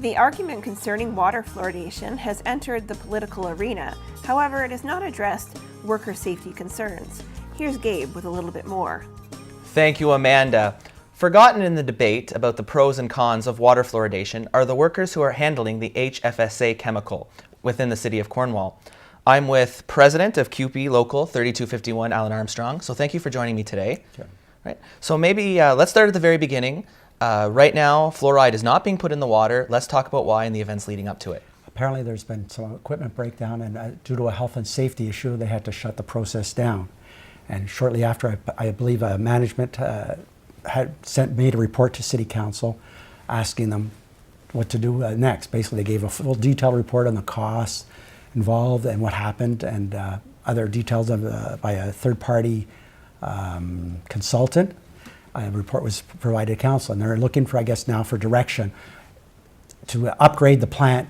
The argument concerning water fluoridation has entered the political arena. However, it has not addressed worker safety concerns. Here's Gabe with a little bit more. Thank you, Amanda. Forgotten in the debate about the pros and cons of water fluoridation are the workers who are handling the HFSA chemical within the city of Cornwall. I'm with President of CUPE Local 3251, Alan Armstrong. So thank you for joining me today. Sure. Right. So maybe let's start at the very beginning. Right now, fluoride is not being put in the water. Let's talk about why and the events leading up to it. Apparently there's been some equipment breakdown, and due to a health and safety issue, they had to shut the process down. And shortly after, I believe management had made a report to City Council asking them what to do next. Basically, they gave a full detailed report on the costs involved and what happened, and other details by a third-party consultant. A report was provided to council, and they're looking for, I guess, now for direction to upgrade the plant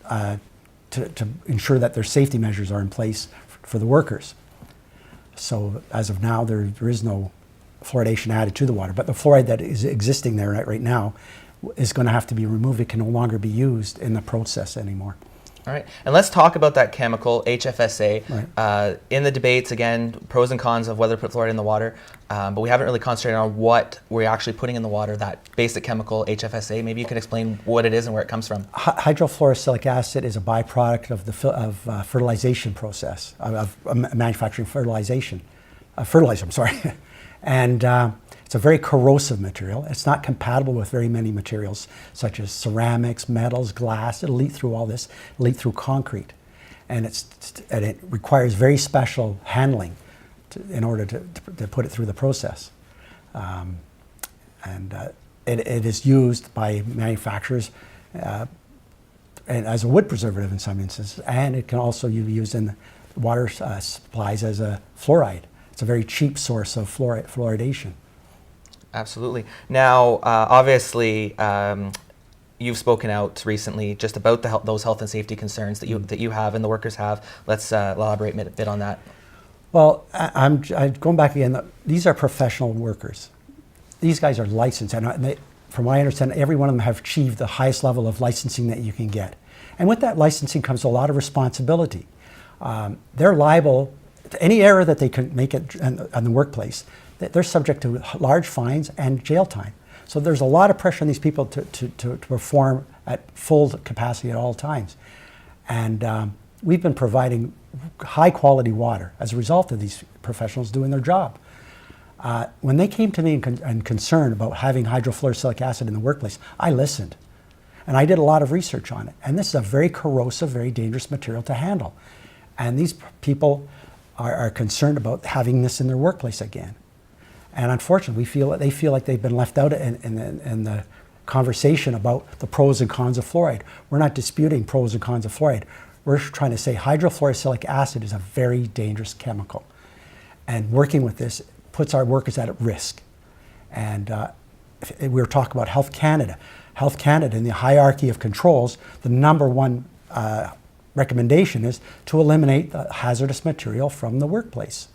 to ensure that their safety measures are in place for the workers. So as of now, there is no fluoridation added to the water, but the fluoride that is existing there right now is going to have to be removed. It can no longer be used in the process anymore. All right, and let's talk about that chemical, HFSA. Right. In the debates, again, pros and cons of whether to put fluoride in the water, but we haven't really concentrated on what we're actually putting in the water, that basic chemical, HFSA. Maybe you could explain what it is and where it comes from. Hydrofluorosilicic acid is a byproduct of the fertilization process, of manufacturing fertilizer, I'm sorry. And it's a very corrosive material. It's not compatible with very many materials, such as ceramics, metals, glass. It'll leak through all this, leak through concrete. And it requires very special handling in order to put it through the process. It is used by manufacturers and as a wood preservative in some instances, and it can also be used in water supplies as a fluoride. It's a very cheap source of fluoridation. Absolutely. Now, obviously, you've spoken out recently just about those health and safety concerns that you have and the workers have. Let's elaborate a bit on that. Well, I'm going back again. These are professional workers. These guys are licensed, and from what I understand, every one of them have achieved the highest level of licensing that you can get. And with that licensing comes a lot of responsibility. They're liable to any error that they can make it in the workplace. They're subject to large fines and jail time. So there's a lot of pressure on these people to perform at full capacity at all times. And we've been providing high quality water as a result of these professionals doing their job. When they came to me and concerned about having hydrofluorosilicic acid in the workplace, I listened. And I did a lot of research on it. And this is a very corrosive, very dangerous material to handle. And these people are concerned about having this in their workplace again. And unfortunately, they feel like they've been left out in the conversation about the pros and cons of fluoride. We're not disputing pros and cons of fluoride. We're trying to say hydrofluorosilicic acid is a very dangerous chemical. And working with this puts our workers at risk. And we were talking about Health Canada. Health Canada, in the hierarchy of controls, the number one recommendation is to eliminate the hazardous material from the workplace.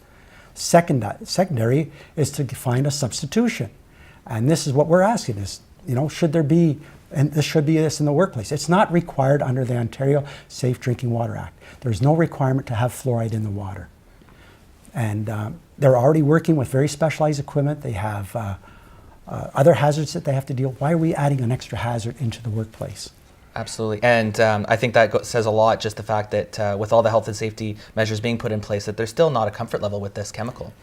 Secondary is to find a substitution. And this is what we're asking is, should there be, and this should be this in the workplace. It's not required under the Ontario Safe Drinking Water Act. There's no requirement to have fluoride in the water. And they're already working with very specialized equipment. They have other hazards that they have to deal with. Why are we adding an extra hazard into the workplace? Absolutely, and I think that says a lot, just the fact that with all the health and safety measures being put in place, that there's still not a comfort level with this chemical.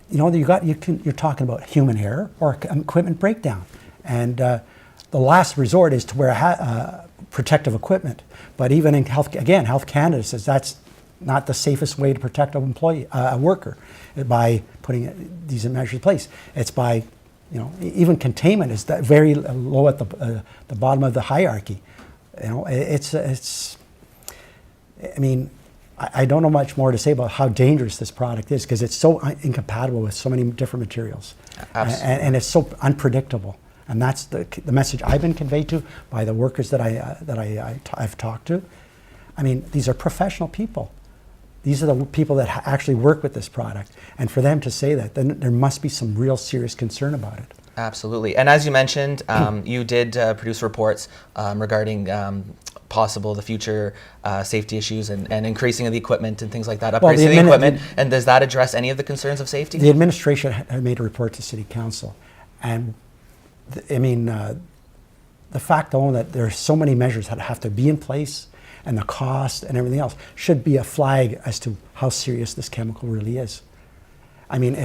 You're talking about human error or equipment breakdown. And the last resort is to wear protective equipment. But even in Health Canada says that's not the safest way to protect a worker by putting these measures in place. It's by, even containment is very low at the bottom of the hierarchy. I don't know much more to say about how dangerous this product is because it's so incompatible with so many different materials. And it's so unpredictable. And that's the message I've been conveyed to by the workers that I've talked to. These are professional people. These are the people that actually work with this product. And for them to say that, then there must be some real serious concern about it. Absolutely. And as you mentioned, you did produce reports regarding the future safety issues and increasing of the equipment and things like that, upgrades to the equipment. And does that address any of the concerns of safety? The administration had made a report to City Council. And the fact alone that there are so many measures that have to be in place and the cost and everything else should be a flag as to how serious this chemical really is. I mean,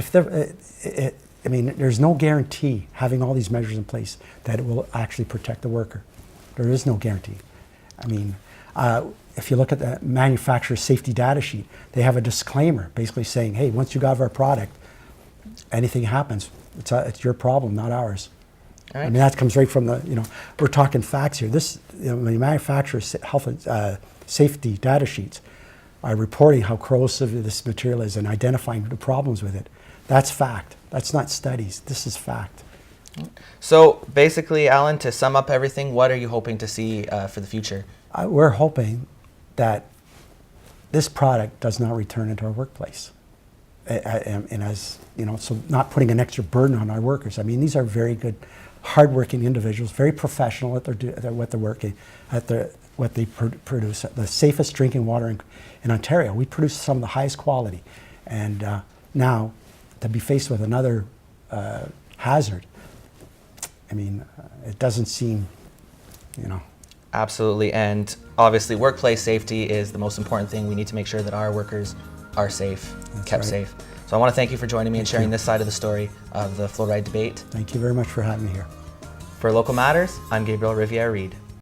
there's no guarantee having all these measures in place that it will actually protect the worker. There is no guarantee. I mean, if you look at the manufacturer's safety data sheet, they have a disclaimer basically saying, hey, once you got our product, anything happens, it's your problem, not ours. All right. I mean, that comes right from we're talking facts here. The manufacturer's health and safety data sheets are reporting how corrosive this material is and identifying the problems with it. That's fact. That's not studies. This is fact. So basically, Alan, to sum up everything, what are you hoping to see for the future? We're hoping that this product does not return into our workplace. And as you know, so not putting an extra burden on our workers. I mean, these are very good, hardworking individuals, very professional at what they're working, what they produce. The safest drinking water in Ontario. We produce some of the highest quality, and now to be faced with another hazard, I mean, it doesn't seem, Absolutely, and obviously workplace safety is the most important thing. We need to make sure that our workers are safe, kept safe. So I want to thank you for joining me and sharing this side of the story of the fluoride debate. Thank you very much for having me here. For Local Matters, I'm Gabriel Riviere-Reed.